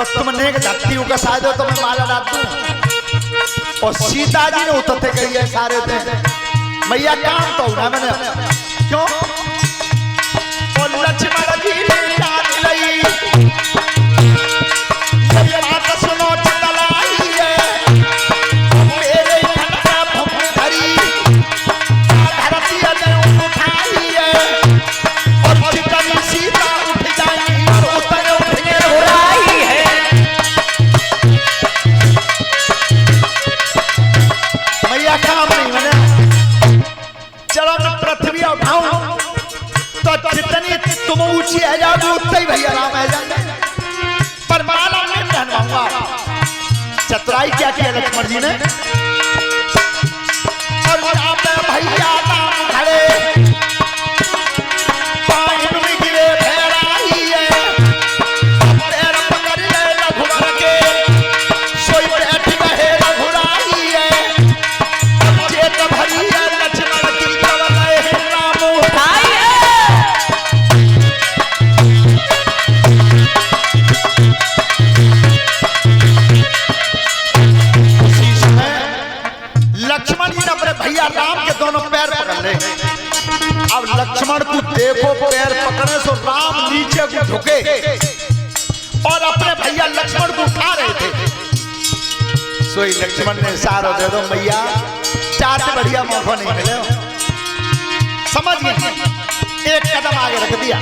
तो तुमने धरतियों का शायद हो तो मैं माला डाल दूं। और सीता जी ने उतरते करिए सारे थे मैया काम तो ना मैंने क्यों और लक्ष्मण जी ने जान लई मेरी बात सुनो चलाई है मेरे घटा भूमि धरी धरती ने उठाई है और जितनी सीता उठ जाएगी और उतने उठने हो रही है। मैया काम नहीं मैंने चलो मैं पृथ्वी उठाऊं तो जितनी तुम ऊंची है जाओगे उतना ही भैया राम है जाएंगे पर माला नहीं पहनवाऊंगा। चतुराई क्या किया लक्ष्मण जी ने और यहाँ पे भैया राम खड़े पानी में गिरे भैराई है पैर पकड़ ले रघुवर के सोई बैठ गए रघुराई है चेत भरी है लक्ष्मण की कवल है राम उठाई है। लक्ष्मण जी ने अपने भैया राम के दोनों पैर पकड़ ले। अब लक्ष्मण को देखो पैर पकड़ने से राम नीचे को झुके और अपने भैया लक्ष्मण को उठा रहे थे। सोई लक्ष्मण ने इशारा दे दो मैया चार से बढ़िया मौका नहीं मिले समझ गए एक कदम आगे रख दिया।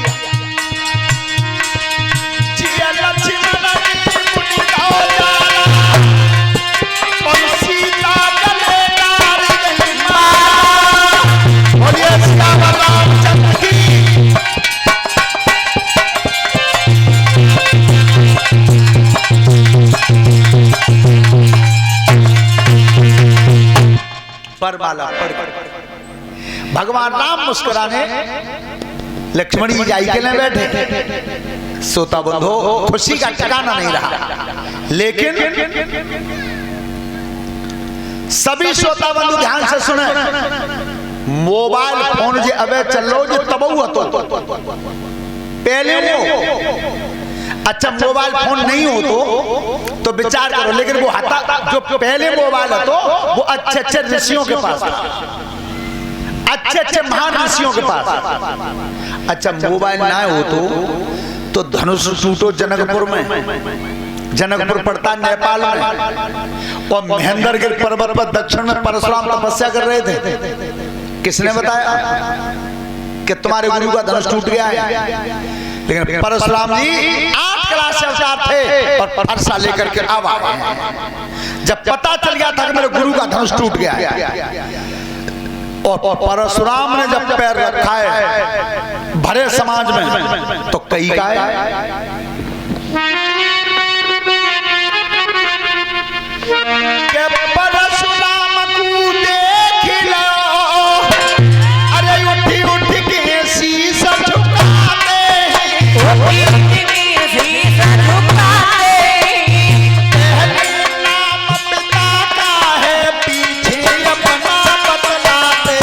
भगवान राम मुस्कुराने लक्ष्मण जी जाई के न बैठे सोता बंधो खुशी का ठिकाना नहीं रहा। लेकिन सभी श्रोता बंधु ध्यान से सुने मोबाइल फोन जे अबे चलो जो तबऊ तो पहले वो अच्छा मोबाइल फोन नहीं हो तो विचार करो लेकिन वो हटा जो पहले मोबाइल हो तो वो अच्छे अच्छे ऋषियों के पास अच्छे अच्छे महान ऋषियों के पास। अच्छा मोबाइल ना हो तो धनुष टूटो जनकपुर में जनकपुर पड़ता नेपाल में और महेंद्रगिरी पर्वत पर दक्षिण में परशुराम तपस्या कर रहे थे। किसने बताया कि तुम्हारे गुरु का धनुष टूट गया है? लेकिन परशुराम जी 8 क्लास से अवतार थे और फरसा लेकर के आवा जब पता चल गया था कि मेरे गुरु का धनुष टूट गया है और परशुराम ने जब पैर रखा है भरे समाज में तो कई का परशुराम को देख लो अरे उठी उठ के शीश झुकाते नाम पिता का है पीछे अपना बदलाते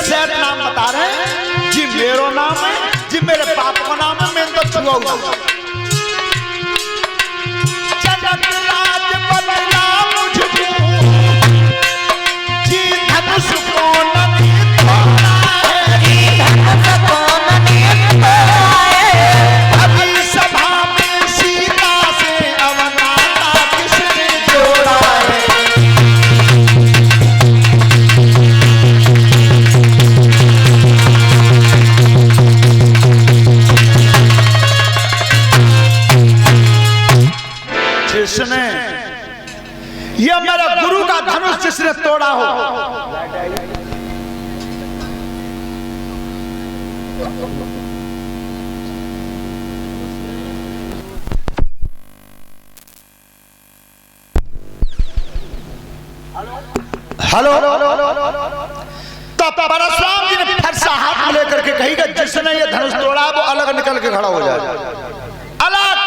सैद नाम बता रहे हैं जी मेरो नाम है जी मेरे बाप का नाम है मैं तो छुआ हुआ जनक राज बदला मुझको जी धनुष को नहीं तोड़ा है धनुष को नहीं तोड़ा है अभी सभा में सीता से अवनाता किसने जोड़ा है। जिसने ये मेरा गुरु का धनुष जिसने तोड़ा हो, हेलो, तो परशुराम जी ने फरसा हाथ में लेकर के कही कि जिसने ये धनुष तोड़ा वो अलग निकल के खड़ा हो जाए, अलग,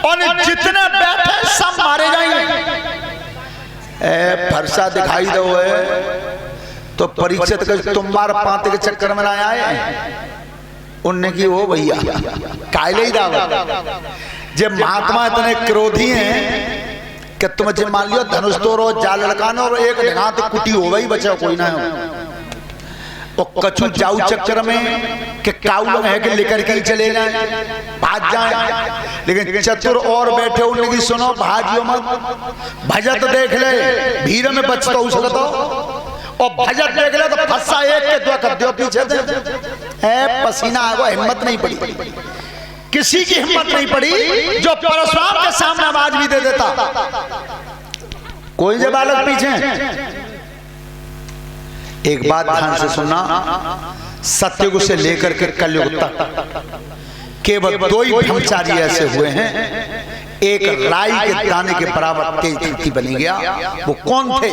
और जितने बैठे सब मारे जाएंगे। फरसा दिखाई दो है तो परीक्षित के तुम मार पाते के चक्कर में ना आए, उनने की वो भैया कायले ही दावा। जब महात्मा इतने क्रोधी हैं कि तुम जे मान लियो धनुष तोड़ो जा लड़कानो और एक हाथ कुटी हो गई, बचा कोई ना हो, और कछु जाऊ चक्कर में कि काऊ लोग है कि लेकर के चले जाए, भाग जाए। लेकिन चतुर और बैठे उन्हें की सुनो भाजियो मत, भजत देख ले भीड़ में बचता उसको तो, और भजत देख ले तो फंसा एक के दो कर दो पीछे है, पसीना आ गया, हिम्मत नहीं पड़ी, किसी की हिम्मत नहीं पड़ी जो परशुराम के सामने आवाज भी दे देता। कोई जब बालक पीछे, एक बात ध्यान से सुनना, सत्ययुग से लेकर के कलयुग तक केवल दो ही ब्रह्मचारी ऐसे हुए हैं, एक राई के दाने के बराबर तेज धरती बनी गया, वो कौन थे?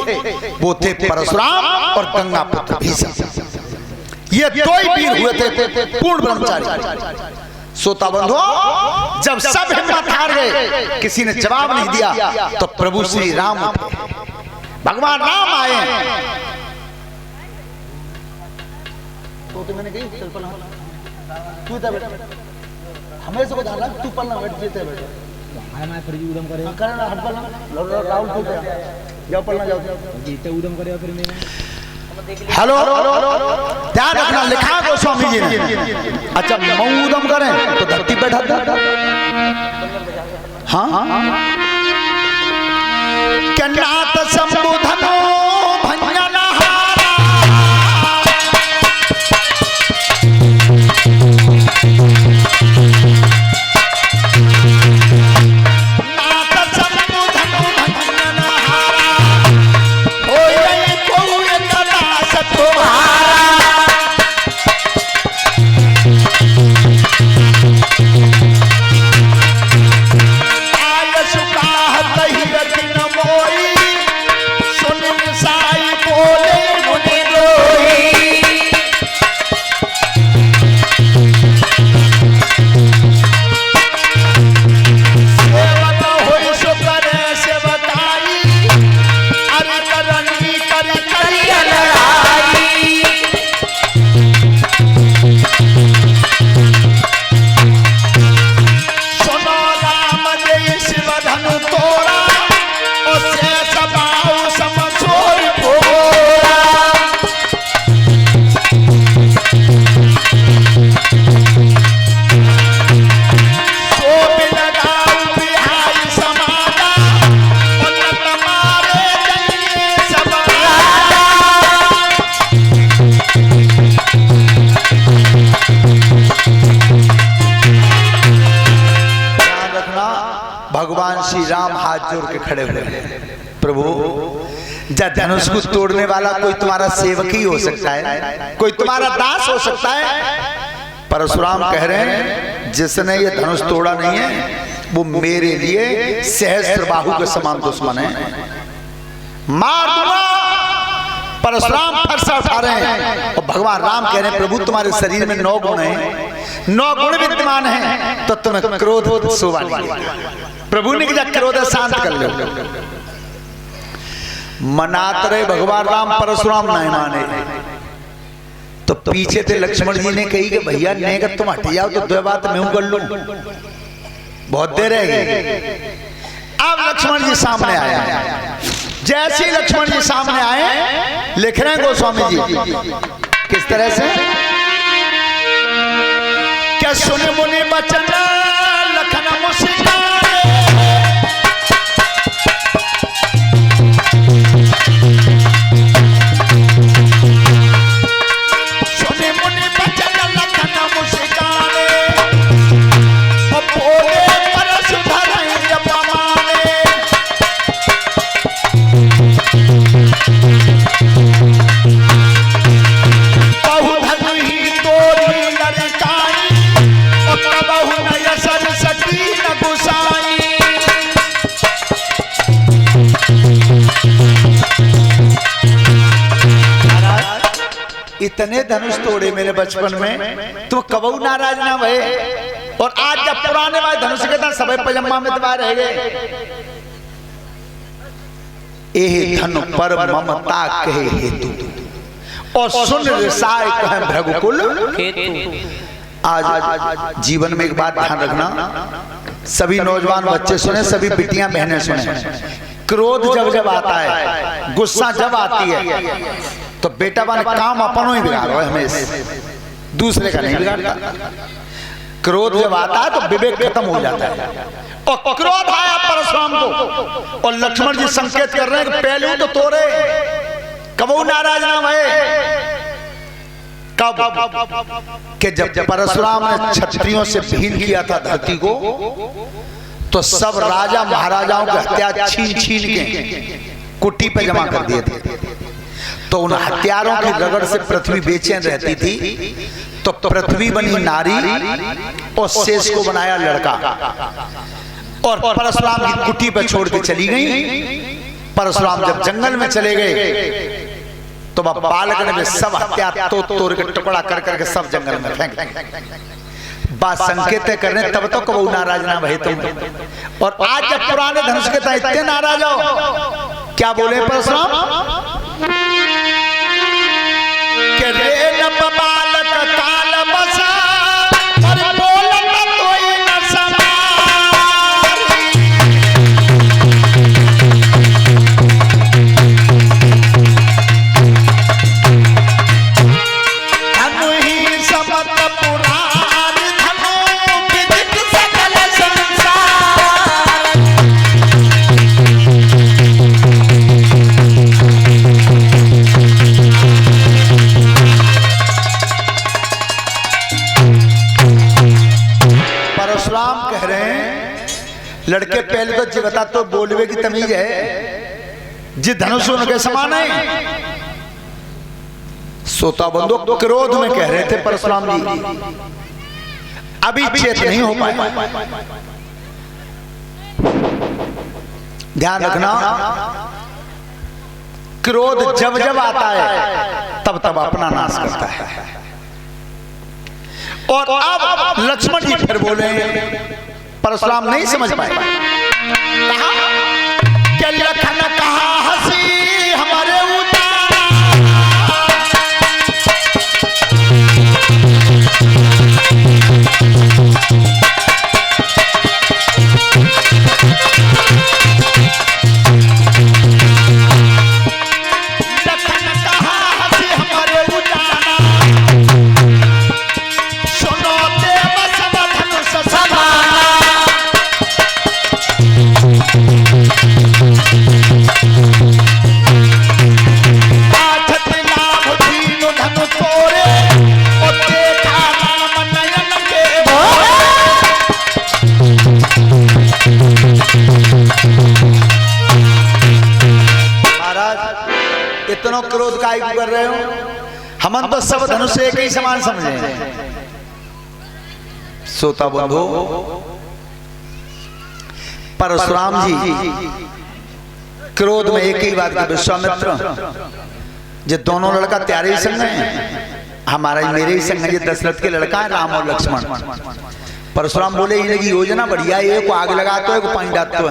वो थे परशुराम और गंगा पुत्र भीष्म। ये दो ही वीर हुए थे पूर्ण ब्रह्मचारी। सोता बंधो, जब सब हिम्मत हार गए, किसी ने जवाब नहीं दिया, तो प्रभु श्री राम भगवान राम आए। तो मैंने कही चल पल तू था बेटा, हमें से को जाना तू पल ना बैठ जेते बेटा, हां मैं फिर भी उदम करे करना हट पल ना राहुल तू जाओ पल ना जाओ जीते उदम करे फिर मैंने। हेलो, ध्यान रखना, लिखा गोस्वामी जी ने। अच्छा मऊ उदम करें तो धरती बैठा था, हाँ क्या नाथ संबोधनो भंजन हारा, नाथ संबोधनो भंजन हारा, होए कोई कदा तुम्हारा। भगवान श्री राम हाथ जोड़ के खड़े हुए हैं, प्रभु जब धनुष को तोड़ने वाला कोई तुम्हारा सेवक ही हो सकता है, कोई तुम्हारा दास हो सकता है। परशुराम कह रहे हैं जिसने ये धनुष तोड़ा नहीं है वो मेरे लिए सहस्त्र बाहु के समान दुश्मन है, मार दूंगा। परशुराम फरसा उठा रहे हैं और भगवान राम कह रहे हैं प्रभु तुम्हारे शरीर में 9 गुण हैं, 9 गुण विद्यमान हैं, तो तुम्हें क्रोध शोभा नहीं। प्रभु ने कहा क्रोध शांत कर लो। मनात रहे भगवान राम, परशुराम नहीं माने, तो पीछे थे लक्ष्मण जी ने कही कि भैया नहीं कर तुम हट जाओ तो 2 बात मैं कर लूं, बहुत देर रहेगी। अब लक्ष्मण जी सामने आया, जैसे ही लक्ष्मण जी सामने आए लिख रहे हैं गोस्वामी जी किस तरह से, क्या सुन मुनि बचन लखन मुस्कान, बोले परशुधर अपमाने, इतने धनुष तोड़े मेरे बचपन में, तुम कबू नाराज ना भये। और आज जब पुराने भाई धनुष के था सबे पजम्मा में दबा रह गए। एह धनु पर ममता कहे हेतु और सुन रिसाय कहे भृगुकुल हेतु। आज जीवन में एक बात ध्यान रखना, सभी नौजवान बच्चे सुने, सभी बिटियां बहनें सुने। क्रोध जब जब आता है, गुस्सा जब आती है, तो बेटा बन काम अपनों ही बिगाड़ो हमेशा, दूसरे का नहीं बिगाड़ता। क्रोध जब आता है तो विवेक खत्म हो जाता है। और क्रोध आया परशुराम को, और लक्ष्मण जी संकेत कर रहे हैं कि पहलू तो तोड़े, कबू नाराज ना भये। कब कि जब परशुराम ने क्षत्रियों से भीन किया था धरती को, तो सब राजा महाराजाओं की हत्या छीन छीन के कुटी पे जमा कर दिए थे। तो उन हत्यारों की रगड़ से पृथ्वी बेचैन रहती थी। तो पृथ्वी बनी नारी और शेष को बनाया लड़का, और परशुराम की कुटी पे छोड़ के चली गई। परशुराम जब जंगल में चले गए तो बालक ने सब हत्या तोड़ के टुकड़ा कर करके सब जंगल में फेंक दिया। बात संकेत कर रहे, तब तो कबू नाराज ना भई तुम। और आज जब पुराने धनुष के तहत इतने नाराज हो, क्या बोले परशुराम के रे नब बालक काल बसा और बोलत कोई न समार। धनु ही समत पुराण धनु विदित सकल संसार। परशुराम कह रहे हैं, लड़के पहले तो जिगता तो बोलवे की तमीज है, जी धनुष उनके समान है। सोता बंदो क्रोध में कह रहे थे परशुराम जी, अभी चेत नहीं हो पाए। ध्यान रखना, क्रोध जब जब आता है तब तब अपना नाश करता है। और अब लक्ष्मण जी फिर बोले, परशुराम नहीं समझ पाए। कहा कि लखन कहा हंसी हमारे उतारा, लखन कहा हंसी हमारे उतारा, सुनो देव सब धनुष समाना। आठत लाभ दीनु धनु तोरे, और देखा राम नयन के भोरे। महाराज इतना क्रोध काहे कर रहे हो? हमन तो सब धनुष एक ही समान समझे। सोता बंधु, परशुराम जी क्रोध में एक ही बात का, विश्वामित्र जो दोनों लड़का त्यारे ही संग है, हमारा मेरे ही संग है, ये दशरथ के लड़का है राम और लक्ष्मण। परशुराम बोले इनकी योजना बढ़िया है, एक को आग लगाते हो, एक को पानी डालते हो,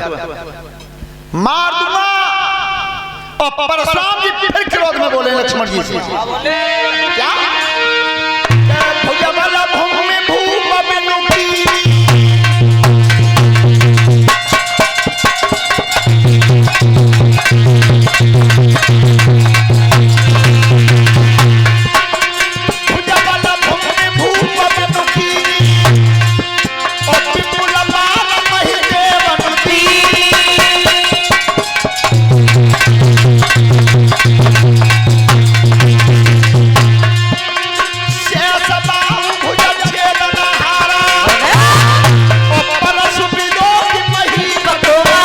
मार दूंगा। और परशुराम जी फिर क्रोध में बोले लक्ष्मण जी से, क्या भुजबल भूमि भूप बिनु कीरी, भुजबल भूमि भूप बिनु कीरी, और विपुल मान महि देवन तीरी। शेष बाहु भुज छेदन हारा, और परशु विलोक महि कटोरा।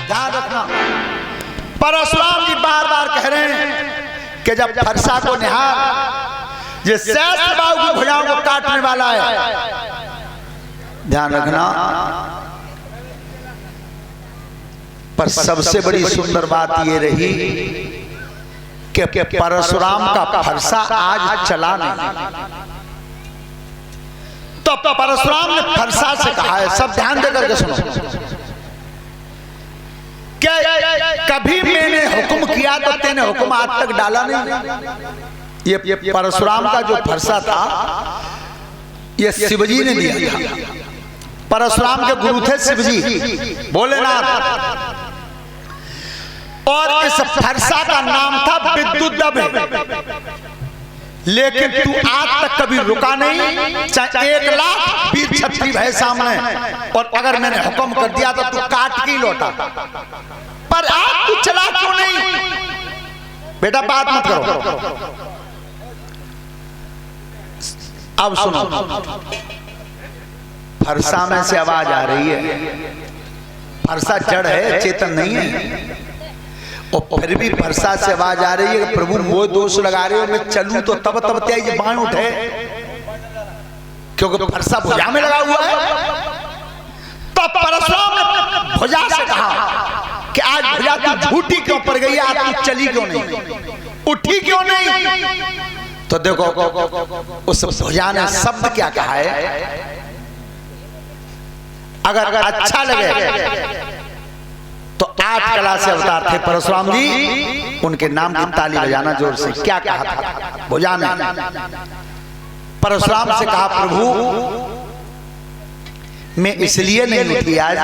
ध्यान रखना, परशुराम जी बार बार कह रहे हैं कि जब फरसा को निहार ये शेष बाहु की भुजाओं को काटने वाला है। ध्यान रखना, पर सबसे बड़ी सुंदर बात ये रही कि परशुराम का फरसा आज चला नहीं। तो परशुराम ने फरसा से कहा है, सब ध्यान देकर के सुनो, क्या कभी मैंने हुक्म किया तो तेने हुक्म आज तक डाला नहीं। ये परशुराम का जो फरसा था ये शिवजी ने दिया था। परशुराम के गुरु थे शिवजी भोलेनाथ, और इस फरसा का नाम था विद्युत। लेकिन तू आज तक कभी रुका नहीं, चाहे 1 लाख वीर क्षत्रिय है सामने, और अगर मैंने हुक्म कर दिया तो तू काट के लौटा। पर आज तू चला क्यों नहीं? बेटा बात मत करो। अब सुनो, फरसा में से आवाज आ रही है। फरसा जड़ है, चेतन नहीं है। और फिर भी फरसा से आवाज आ रही है, प्रभु वो दोष लगा रहे हो, मैं चलूं तो तब त्याग ये बाण उठे, क्योंकि फरसा भुजा में लगा हुआ है। तो परशुराम ने भुजा से कहा कि आज भुजा तू झूठी क्यों पड़ गई, आज तू चली क्यों नहीं, उठी क्यों नहीं? तो देखो उस भुजा ने शब्द क्या कहा है। अगर अच्छा लगे तो 8 कला से अवतार थे परशुराम जी, उनके नाम की ताली बजाना जोर से। क्या कहा था भुजा ने? परशुराम से कहा, प्रभु मैं इसलिए नहीं उठी आज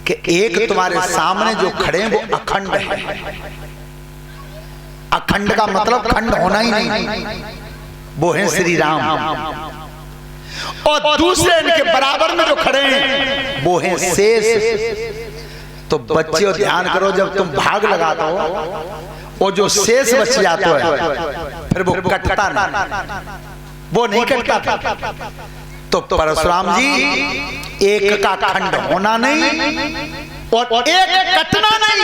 कि एक तुम्हारे सामने जो खड़े हैं वो अखंड है। अखंड का मतलब खंड होना ही नहीं, वो है श्री राम। और दूसरे इनके बराबर में जो खड़े हैं वो हैं शेष। तो बच्चों ध्यान करो, जब तुम भाग लगाते हो वो जो शेष बच जाता है फिर वो कटता नहीं, वो नहीं कटता। तो परशुराम जी एक का खंड होना नहीं और एक कटना नहीं,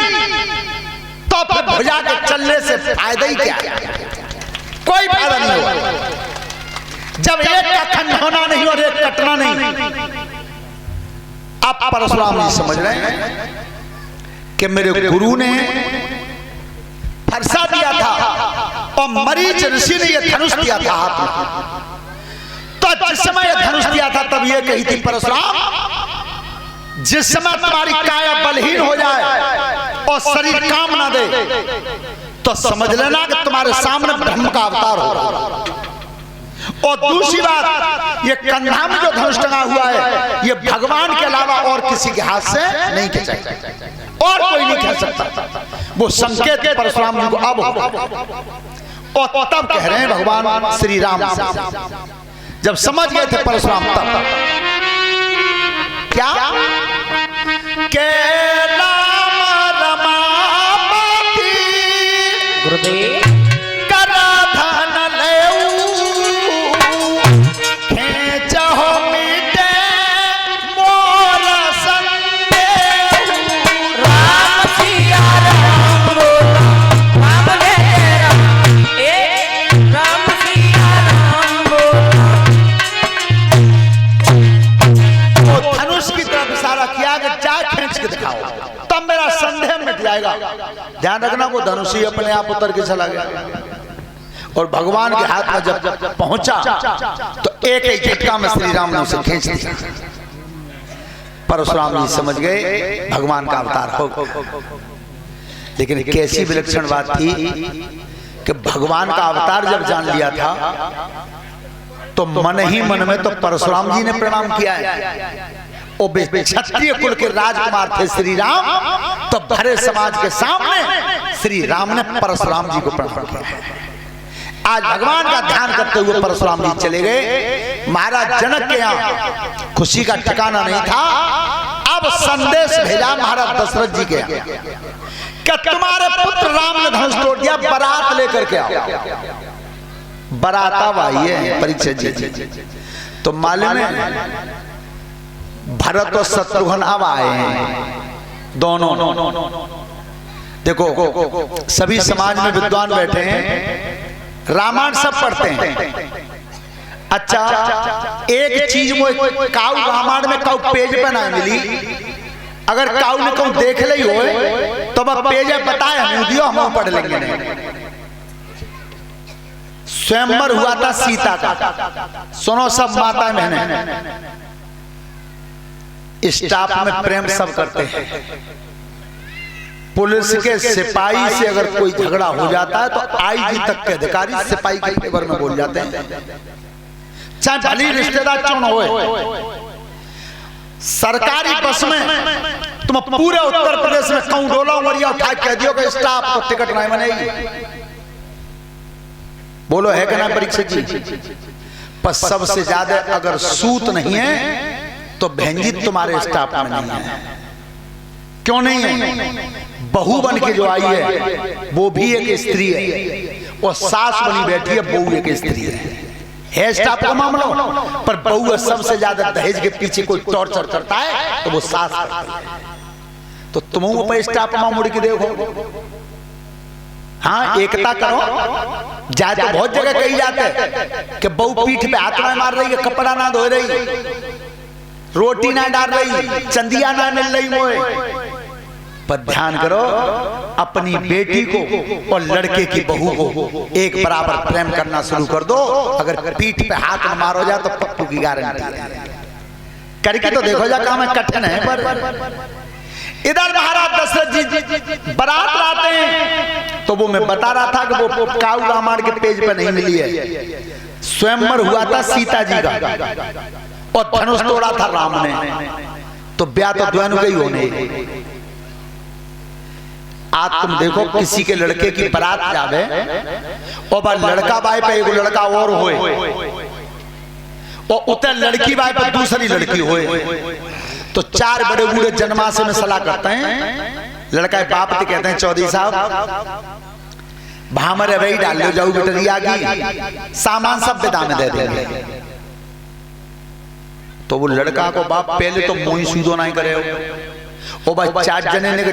तो फिर भुजा के चलने से फायदा ही क्या? कोई फायदा नहीं होगा। जब एक का खंड होना नहीं और एक कटना नहीं। अब परशुराम जी समझ रहे हैं कि मेरे गुरु ने फरसा दिया था और मरीच ऋषि ने यह धनुष दिया था हाथ में। तो जिस समय यह धनुष दिया था तब यह कही थी, परशुराम जिस समय तुम्हारी काया बलहीन हो जाए और शरीर काम ना दे तो समझ लेना कि तुम्हारे सामने ब्रह्म का अवतार होगा। और दूसरी बात, ये कंधा में जो धनुष टंगा हुआ है ये भगवान के अलावा और किसी के हाथ से नहीं खींचा, और कोई नहीं खींच सकता। वो संकेत परशुराम जी को अब और तब कह रहे हैं भगवान श्री राम से। जब समझ गए थे परशुराम तब क्या के राम रमापति गुरुदेव ध्यान रखना, वो धनुषी अपने आप उतर के चला गया और भगवान के हाथ में जब पहुंचा तो एक ही झटका में श्री राम ने उसे खींच दिया। परशुराम जी समझ गए भगवान का अवतार हो। लेकिन कैसी विलक्षण बात थी कि भगवान का अवतार जब जान लिया था तो मन ही मन में तो परशुराम जी ने प्रणाम किया है। क्षत्रिय कुल के राजकुमार थे श्री राम, तो भरे समाज के सामने श्री राम ने परशुराम जी को प्रणाम किया। आज भगवान का ध्यान करते हुए परशुराम जी चले गए। महाराज जनक के यहाँ खुशी का ठिकाना नहीं था। अब संदेश भेजा महाराज दशरथ जी के यहाँ कि तुम्हारे पुत्र राम ने धनुष तोड़ दिया, बारात लेकर के आओ। बारात अब आई है परीक्षित जी, तो मालूम है भरत और शत्रुघ्न अब आए हैं दोनों। देखो सभी समाज में विद्वान बैठे हैं, रामायण सब पढ़ते हैं। अच्छा एक चीज वो काउ रामायण में काउ पेज पे ना मिली, अगर काऊ ने कहूं देख ली हो तो वह पेज बताए हम दियो हम पढ़ लेंगे नहीं। स्वयंवर हुआ था सीता का, सुनो सब माता बहनें, स्टाफ में प्रेम सब करते हैं। पुलिस के सिपाही से अगर कोई झगड़ा हो जाता है तो आईजी तक के अधिकारी सिपाही के फेवर में बोल जाते हैं, चाहे भली रिश्तेदार क्यों न हो। सरकारी बस में तुम पूरे उत्तर प्रदेश में कहूं डोला उमरिया उठा कह दियो कि स्टाफ को टिकट नहीं बनेगी, बोलो है कि ना परीक्षक जी। पर सबसे ज्यादा अगर सूत नहीं है तो भैंजी तुम्हारे स्टाफ में नहीं है। क्यों नहीं है? बहू बन के जो आई है वो भी एक स्त्री है और सास बनी बैठी है बहू एक स्त्री है स्टाफ का मामला। पर बहू सबसे ज्यादा दहेज के पीछे कोई टॉर्चर करता है तो वो सास करती है। तो तुम ऊपर स्टाफ में मुड़ के देखो, हाँ एकता करो। जाए तो बहुत जगह कही जाते हैं कि बहू पीठ पे हाथ में मार रही है, कपड़ा ना धो रही, रोटी ना डाल रही, चंदिया ना मिल रही मोए। पर ध्यान करो, अपनी बेटी को और लड़के की बहू को एक बराबर प्रेम करना शुरू कर दो। अगर पीठ पे हाथ न मारो जाए तो पप्पू की गारंटी है। करके तो देखो जा, काम है कठिन है। पर इधर महाराज दशरथ जी बारात लाते हैं तो वो मैं बता रहा था कि वो काऊ रामायण के पेज पे नहीं मिली है। स्वयंवर हुआ था सीता जी का और धनुष तोड़ा था राम ने, तो ब्याह तो दोनों के ही होने। आज तुम देखो किसी के लड़के की बारात जावे और बा लड़का बाई पे एक लड़का और होए और उतर लड़की बाई पे दूसरी लड़की होए, तो चार बड़े बूढ़े जन्माशय में सलाह करते हैं। लड़का बाप तो कहते हैं चौधरी साहब भामर वही डाल लो जाऊ बिटरिया की, सामान सब विदा में दे देंगे। तो वो लड़का को बाप पहले तो मोही सूदो नहीं करे, ओ भाई चार जने ने